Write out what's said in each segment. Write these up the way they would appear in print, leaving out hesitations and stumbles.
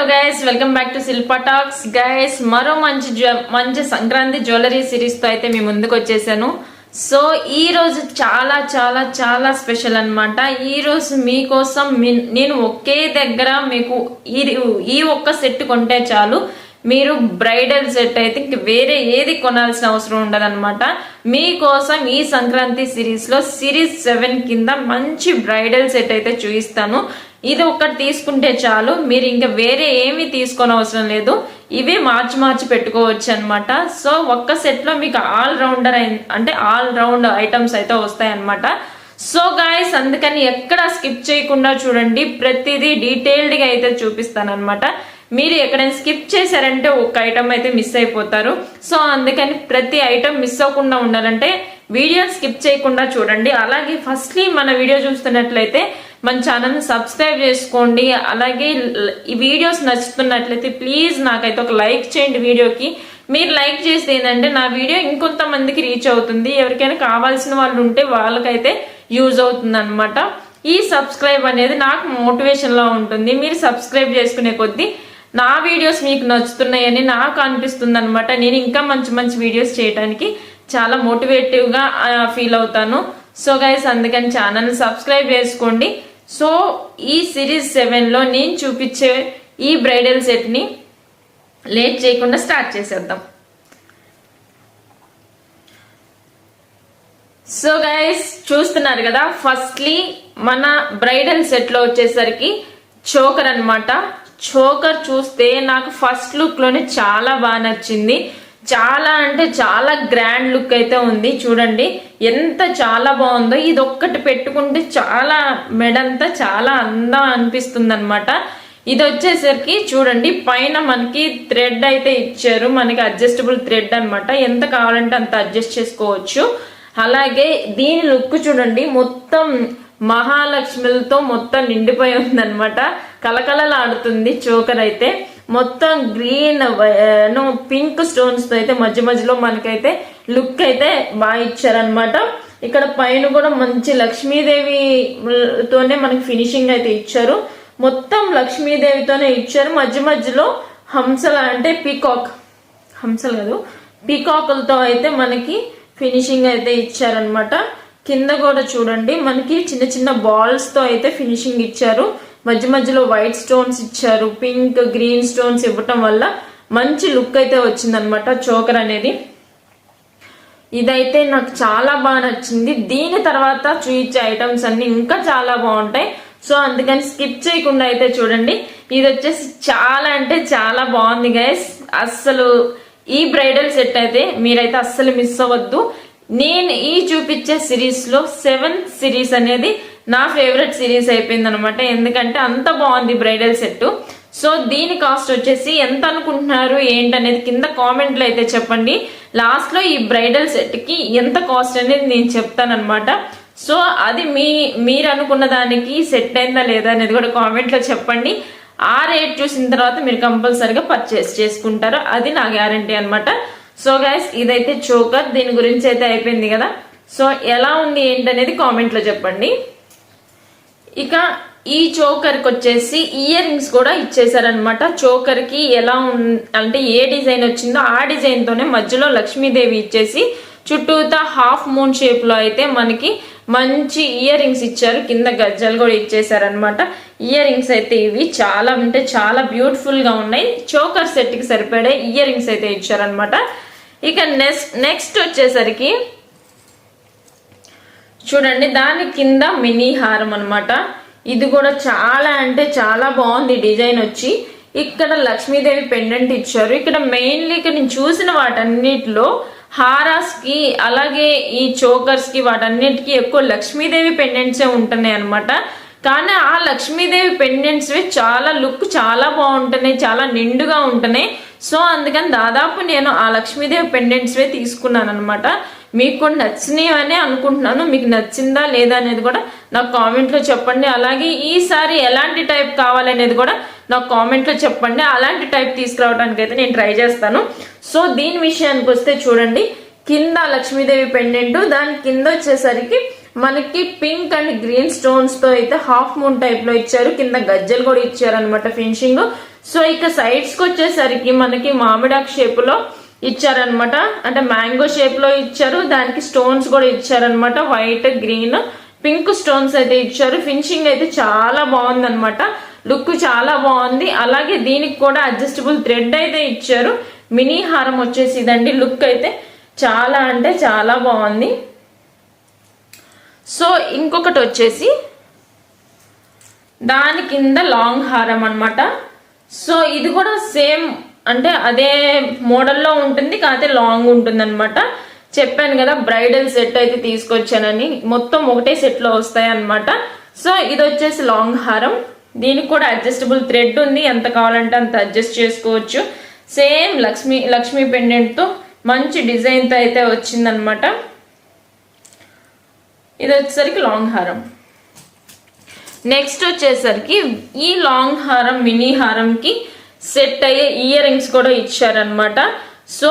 Guys, welcome back to Shilpa talks. Guys, మరో మంచి Sankranti jewellery series తో అయితే మీ ముందుకు వచ్చేసాను. సో ఈ రోజు చాలా చాలా చాలా స్పెషల్ అన్నమాట. ఈ రోజు మీకోసం నేను ఒకే దగ్గర మీకు ఈ ఒక్క సెట్ కొంటే చాలు, మీరు బ్రైడల్ సెట్ అయితే ఇంక వేరే ఏది కొనాల్సిన అవసరం ఉండదన్నమాట. మీకోసం ఈ సంక్రాంతి సిరీస్ లో సిరీస్ 7 కింద మంచి బ్రైడల్ సెట్ అయితే చూపిస్తాను. ఇది ఒక్కటి తీసుకుంటే చాలు, మీరు ఇంకా వేరే ఏమి తీసుకోని అవసరం లేదు. ఇవి మార్చి పెట్టుకోవచ్చు అనమాట. సో ఒక్క సెట్ లో మీకు ఆల్ రౌండ్ ఐటమ్స్ అయితే వస్తాయి అనమాట. సో గాయస్, అందుకని ఎక్కడ స్కిప్ చేయకుండా చూడండి, ప్రతిదీ డీటెయిల్డ్ గా అయితే చూపిస్తాను అనమాట. మీరు ఎక్కడైనా స్కిప్ చేశారంటే ఒక ఐటమ్ అయితే మిస్ అయిపోతారు. సో అందుకని ప్రతి ఐటమ్ మిస్ అవ్వకుండా ఉండాలంటే వీడియో స్కిప్ చేయకుండా చూడండి. అలాగే ఫస్ట్లీ మన వీడియో చూస్తున్నట్లయితే మన ఛానల్ని సబ్స్క్రైబ్ చేసుకోండి. అలాగే ఈ వీడియోస్ నచ్చుతున్నట్లయితే ప్లీజ్ నాకైతే ఒక లైక్ చేయండి. వీడియోకి మీరు లైక్ చేస్తే ఏంటంటే నా వీడియో ఇంకొంతమందికి రీచ్ అవుతుంది. ఎవరికైనా కావాల్సిన వాళ్ళు ఉంటే వాళ్ళకైతే యూజ్ అవుతుంది అనమాట. ఈ సబ్స్క్రైబ్ అనేది నాకు మోటివేషన్ లా ఉంటుంది. మీరు సబ్స్క్రైబ్ చేసుకునే కొద్దీ నా వీడియోస్ మీకు నచ్చుతున్నాయని నాకు అనిపిస్తుంది అనమాట. నేను ఇంకా మంచి వీడియోస్ చేయడానికి చాలా మోటివేటివ్ గా ఫీల్ అవుతాను. సో గైస్, అందుకని ఛానల్ సబ్స్క్రైబ్ చేసుకోండి. సో ఈ సిరీస్ 7 లో నేను చూపించే ఈ బ్రైడల్ సెట్ ని లేట్ చేయకుండా స్టార్ట్ చేసేద్దాం. సో గైస్, చూస్తున్నారు కదా, ఫస్ట్లీ మన బ్రైడల్ సెట్ లో వచ్చేసరికి చోకర్ అన్నమాట. చోకర్ చూస్తే నాకు ఫస్ట్ లుక్ లోనే చాలా బాగా నచ్చింది. చాలా అంటే చాలా గ్రాండ్ లుక్ అయితే ఉంది. చూడండి ఎంత చాలా బాగుందో. ఇది ఒక్కటి పెట్టుకుంటే చాలా మెడంతా చాలా అందం అనిపిస్తుంది అనమాట. ఇది వచ్చేసరికి చూడండి, పైన మనకి థ్రెడ్ అయితే ఇచ్చారు. మనకి అడ్జస్టబుల్ థ్రెడ్ అనమాట. ఎంత కావాలంటే అంత అడ్జస్ట్ చేసుకోవచ్చు. అలాగే దీని లుక్ చూడండి, మొత్తం మహాలక్ష్మిలతో మొత్తం నిండిపోయి ఉంది అనమాట. కలకలలాడుతుంది చోకర్ అయితే. మొత్తం గ్రీన్ పింక్ స్టోన్స్ తో అయితే మధ్యలో మనకైతే లుక్ అయితే బాగా ఇచ్చారనమాట. ఇక్కడ పైన కూడా మంచి లక్ష్మీదేవితోనే మనకి ఫినిషింగ్ అయితే ఇచ్చారు. మొత్తం లక్ష్మీదేవితోనే ఇచ్చారు. మధ్యలో హంసల అంటే పీకాకులతో అయితే మనకి ఫినిషింగ్ అయితే ఇచ్చారనమాట. కింద కూడా చూడండి, మనకి చిన్న బాల్స్ తో అయితే ఫినిషింగ్ ఇచ్చారు. మధ్యలో వైట్ స్టోన్స్ ఇచ్చారు. పింక్ గ్రీన్ స్టోన్స్ ఇవ్వటం వల్ల మంచి లుక్ అయితే వచ్చిందనమాట చోకర్ అనేది. ఇదైతే నాకు చాలా బాగా నచ్చింది. దీని తర్వాత చూయించే ఐటమ్స్ అన్ని ఇంకా చాలా బాగుంటాయి. సో అందుకని స్కిప్ చేయకుండా అయితే చూడండి. ఇది వచ్చేసి చాలా అంటే చాలా బాగుంది గైస్. అస్సలు ఈ బ్రైడల్ సెట్ అయితే మీరైతే అస్సలు మిస్ అవ్వద్దు. నేను ఈ చూపించే సిరీస్ లో 7th సిరీస్ అనేది నా ఫేవరెట్ సిరీస్ అయిపోయింది అనమాట. ఎందుకంటే అంత బాగుంది బ్రైడల్ సెట్. సో దీని కాస్ట్ వచ్చేసి ఎంత అనుకుంటున్నారు ఏంటనేది కింద కామెంట్లో అయితే చెప్పండి. లాస్ట్ లో ఈ బ్రైడల్ సెట్ కి ఎంత కాస్ట్ అనేది నేను చెప్తానమాట. సో అది మీరు అనుకున్న దానికి సెట్ అయిందా లేదా అనేది కూడా కామెంట్ లో చెప్పండి. ఆ రేట్ చూసిన తర్వాత మీరు కంపల్సరిగా పర్చేస్ చేసుకుంటారు, అది నా గ్యారంటీ అనమాట. సో గైస్, ఇదైతే చోకర్. దీని గురించి అయితే అయిపోయింది కదా. సో ఎలా ఉంది ఏంటనేది కామెంట్ లో చెప్పండి. ఇక ఈ చోకర్ కి వచ్చేసి ఇయర్ రింగ్స్ కూడా ఇచ్చేసారనమాట. చోకర్ కి ఎలా అంటే ఏ డిజైన్ వచ్చిందో ఆ డిజైన్ తోనే మధ్యలో లక్ష్మీదేవి ఇచ్చేసి చుట్టూతా హాఫ్ మూన్ షేప్ లో అయితే మనకి మంచి ఇయర్ రింగ్స్ ఇచ్చారు. కింద గజ్జలు కూడా ఇచ్చేసారనమాట. ఇయర్ రింగ్స్ అయితే ఇవి చాలా అంటే చాలా బ్యూటిఫుల్ గా ఉన్నాయి. చోకర్ సెట్ కి సరిపడే ఇయర్ రింగ్స్ అయితే ఇచ్చారనమాట. ఇక నెక్స్ట్ వచ్చేసరికి చూడండి, దాని కింద మినీ హారం అనమాట. ఇది కూడా చాలా అంటే చాలా బాగుంది డిజైన్ వచ్చి. ఇక్కడ లక్ష్మీదేవి పెండెంట్ ఇచ్చారు. ఇక్కడ మెయిన్లీ ఇక్కడ నేను చూసిన వాటన్నిటిలో హారాస్ కి అలాగే ఈ చోకర్స్ కి వాటన్నిటికీ ఎక్కువ లక్ష్మీదేవి పెండెంట్సే ఉంటున్నాయి అనమాట. కానీ ఆ లక్ష్మీదేవి పెండెంట్స్ చాలా లుక్ చాలా బాగుంటున్నాయి, చాలా నిండుగా ఉంటున్నాయి. సో అందుకని దాదాపు నేను ఆ లక్ష్మీదేవి పెండెంట్స్ తీసుకున్నాను అనమాట. మీకు కూడా నచ్చినాయి అని అనుకుంటున్నాను. మీకు నచ్చిందా లేదా అనేది కూడా నాకు కామెంట్ లో చెప్పండి. అలాగే ఈసారి ఎలాంటి టైప్ కావాలనేది కూడా నాకు కామెంట్ లో చెప్పండి. అలాంటి టైప్ తీసుకురావడానికి అయితే నేను ట్రై చేస్తాను. సో దీని విషయానికి వస్తే చూడండి, కింద లక్ష్మీదేవి పెండెంట్, దాని కింద వచ్చేసరికి మనకి పింక్ అండ్ గ్రీన్ స్టోన్స్ తో అయితే హాఫ్ మూన్ టైప్ లో ఇచ్చారు. కింద గజ్జలు కూడా ఇచ్చారు అనమాట ఫినిషింగ్. సో ఇక సైడ్స్ కి వచ్చేసరికి మనకి మామిడాక్ షేప్ లో ఇచ్చారనమాట, అంటే మ్యాంగో షేప్ లో ఇచ్చారు. దానికి స్టోన్స్ కూడా ఇచ్చారనమాట, వైట్ గ్రీన్ పింక్ స్టోన్స్ అయితే ఇచ్చారు. ఫినిషింగ్ అయితే చాలా బాగుంది అనమాట, లుక్ చాలా బాగుంది. అలాగే దీనికి కూడా అడ్జస్టబుల్ థ్రెడ్ అయితే ఇచ్చారు. మినీ హారం వచ్చేసి ఇదండి. లుక్ అయితే చాలా అంటే చాలా బాగుంది. సో ఇంకొకటి వచ్చేసి దాని కింద లాంగ్ హారం అనమాట. సో ఇది కూడా సేమ్ అంటే అదే మోడల్లో ఉంటుంది, కాకపోతే లాంగ్ ఉంటుంది అనమాట. చెప్పాను కదా బ్రైడల్ సెట్ అయితే తీసుకొచ్చానని, మొత్తం ఒకటే సెట్ లో వస్తాయి అనమాట. సో ఇది వచ్చేసి లాంగ్ హారం. దీనికి కూడా అడ్జస్టబుల్ థ్రెడ్ ఉంది, ఎంత కావాలంటే అంత అడ్జస్ట్ చేసుకోవచ్చు. సేమ్ లక్ష్మీ పెండెంట్ తో మంచి డిజైన్ తో అయితే వచ్చిందనమాట. ఇది వచ్చేసరికి లాంగ్ హారం. నెక్స్ట్ వచ్చేసరికి ఈ లాంగ్ హారం మినీ హారం కి సెట్ అయ్యే ఇయర్ రింగ్స్ కూడా ఇచ్చారనమాట. సో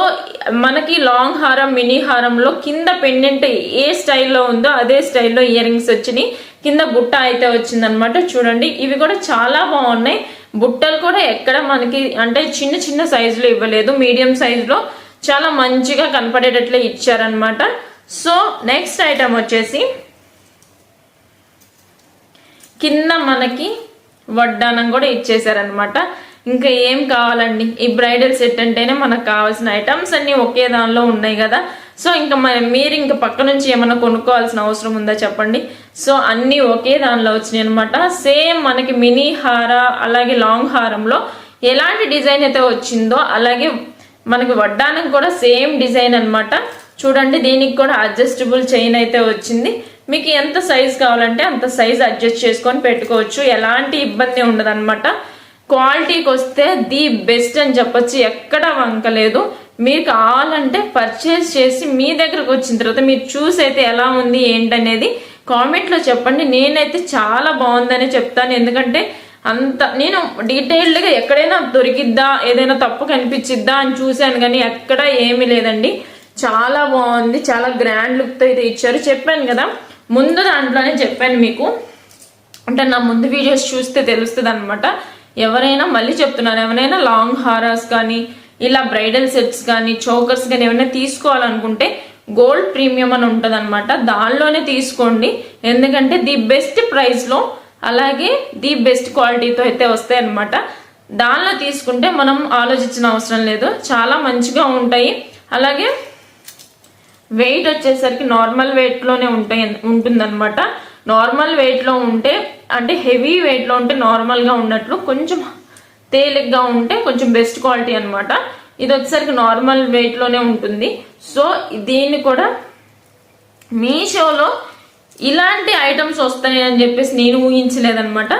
మనకి లాంగ్ హారం మినీ హారంలో కింద పెండెంట్ ఏ స్టైల్లో ఉందో అదే స్టైల్లో ఇయర్ రింగ్స్ వచ్చినాయి. కింద బుట్ట అయితే వచ్చిందనమాట. చూడండి ఇవి కూడా చాలా బాగున్నాయి. బుట్టలు కూడా ఎక్కడ మనకి అంటే చిన్న చిన్న సైజులో ఇవ్వలేదు, మీడియం సైజులో చాలా మంచిగా కనపడేటట్లే ఇచ్చారనమాట. సో నెక్స్ట్ ఐటమ్ వచ్చేసి కింద మనకి వడ్డానం కూడా ఇచ్చేసారనమాట. ఇంకా ఏం కావాలండి, ఈ బ్రైడల్ సెట్ అంటేనే మనకు కావాల్సిన ఐటమ్స్ అన్ని ఒకే దానిలో ఉన్నాయి కదా. సో ఇంకా మీరు ఇంకా పక్క నుంచి ఏమైనా కొనుక్కోవాల్సిన అవసరం ఉందా చెప్పండి. సో అన్ని ఒకే దానిలో వచ్చినాయి అనమాట. సేమ్ మనకి మినీ హార అలాగే లాంగ్ హారంలో ఎలాంటి డిజైన్ అయితే వచ్చిందో అలాగే మనకి వడ్డానం కూడా సేమ్ డిజైన్ అనమాట. చూడండి దీనికి కూడా అడ్జస్టబుల్ చైన్ అయితే వచ్చింది. మీకు ఎంత సైజ్ కావాలంటే అంత సైజ్ అడ్జస్ట్ చేసుకొని పెట్టుకోవచ్చు, ఎలాంటి ఇబ్బంది ఉండదు అనమాట. క్వాలిటీకి వస్తే ది బెస్ట్ అని చెప్పొచ్చు, ఎక్కడ వంకలేదు. మీరు కావాలంటే పర్చేస్ చేసి మీ దగ్గరకు వచ్చిన తర్వాత మీరు చూసి అయితే ఎలా ఉంది ఏంటనేది కామెంట్లో చెప్పండి. నేనైతే చాలా బాగుందని చెప్తాను, ఎందుకంటే అంత నేను డీటెయిల్డ్గా ఎక్కడైనా దొరికిద్దా ఏదైనా తప్పు కనిపించిద్దా అని చూశాను, కానీ ఎక్కడ ఏమీ లేదండి. చాలా బాగుంది, చాలా గ్రాండ్ లుక్తో అయితే ఇచ్చారు. చెప్పాను కదా ముందు దాంట్లోనే చెప్పాను మీకు, అంటే నా ముందు వీడియోస్ చూస్తే తెలుస్తుంది అనమాట. ఎవరైనా మళ్ళీ చెప్తున్నాను, ఎవరైనా లాంగ్ హారాస్ కానీ ఇలా బ్రైడల్ సెట్స్ కానీ చోకర్స్ కానీ ఏమైనా తీసుకోవాలనుకుంటే గోల్డ్ ప్రీమియం అని ఉంటుంది అనమాట, దానిలోనే తీసుకోండి. ఎందుకంటే ది బెస్ట్ ప్రైస్లో అలాగే ది బెస్ట్ క్వాలిటీతో అయితే వస్తాయి అనమాట. దానిలో తీసుకుంటే మనం ఆలోచించిన అవసరం లేదు, చాలా మంచిగా ఉంటాయి. అలాగే వెయిట్ వచ్చేసరికి నార్మల్ వెయిట్లోనే ఉంటుందన్నమాట. నార్మల్ వెయిట్లో ఉంటే అంటే హెవీ వెయిట్లో ఉంటే నార్మల్గా ఉన్నట్లు, కొంచెం తేలిగ్గా ఉంటే కొంచెం బెస్ట్ క్వాలిటీ అనమాట. ఇది వచ్చేసరికి నార్మల్ వెయిట్లోనే ఉంటుంది. సో దీన్ని కూడా మీషోలో ఇలాంటి ఐటమ్స్ వస్తాయి అని చెప్పేసి నేను ఊహించలేదన్నమాట,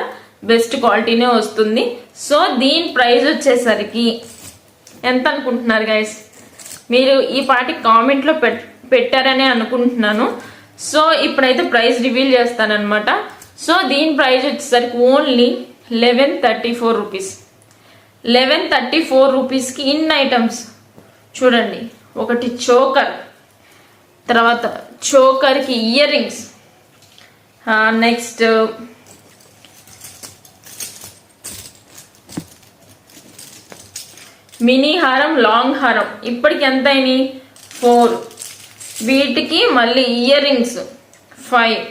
బెస్ట్ క్వాలిటీనే వస్తుంది. సో దీని ప్రైస్ వచ్చేసరికి ఎంత అనుకుంటున్నారు గైస్? మీరు ఈ పాటి కామెంట్లో పెట్టారనే అనుకుంటున్నాను. సో ఇప్పుడైతే ప్రైస్ రివీల్ చేస్తానన్నమాట. సో దీని ప్రైస్ వచ్చేసరికి ఓన్లీ 1134 రూపీస్. 1134 రూపీస్కి ఇన్ ఐటమ్స్ చూడండి. ఒకటి చోకర్, తర్వాత చోకర్కి ఇయర్ రింగ్స్, నెక్స్ట్ మినీ హారం, లాంగ్ హారం ఇప్పటికి ఎంత అయినాయి? 4. వీటికి మళ్ళీ ఇయర్ రింగ్స్ 5,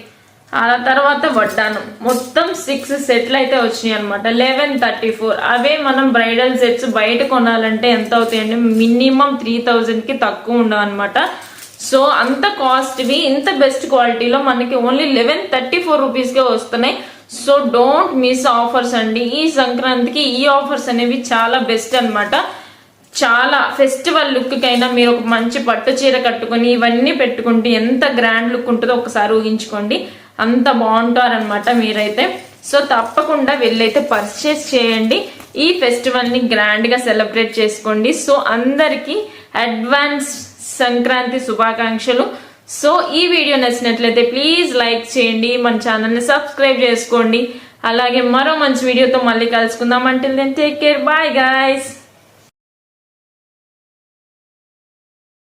ఆ తర్వాత వడ్డానం, మొత్తం 6 సెట్లు అయితే వచ్చినాయి అనమాట. 1134. అవే మనం బ్రైడల్ సెట్స్ బయట కొనాలంటే ఎంత అవుతాయండి? మినిమం 3000కి తక్కువ ఉండవు అనమాట. సో అంత కాస్ట్వి ఇంత బెస్ట్ క్వాలిటీలో మనకి ఓన్లీ 1134 రూపీస్కే వస్తున్నాయి. సో డోంట్ మిస్ ఆఫర్స్ అండి. ఈ సంక్రాంతికి ఈ ఆఫర్స్ అనేవి చాలా బెస్ట్ అనమాట. చాలా ఫెస్టివల్ లుక్కైనా మీరు ఒక మంచి పట్టు చీర కట్టుకొని ఇవన్నీ పెట్టుకుంటే ఎంత గ్రాండ్ లుక్ ఉంటుందో ఒకసారి ఊహించుకోండి, అంత బాగుంటారనమాట మీరైతే. సో తప్పకుండా వెళ్ళైతే పర్చేస్ చేయండి, ఈ ఫెస్టివల్ని గ్రాండ్గా సెలబ్రేట్ చేసుకోండి. సో అందరికీ అడ్వాన్స్ సంక్రాంతి శుభాకాంక్షలు. సో ఈ వీడియో నచ్చినట్లయితే ప్లీజ్ లైక్ చేయండి, మన ఛానల్ని సబ్స్క్రైబ్ చేసుకోండి. అలాగే మరో మంచి వీడియోతో మళ్ళీ కలుసుకుందాం. Until then take care, bye guys.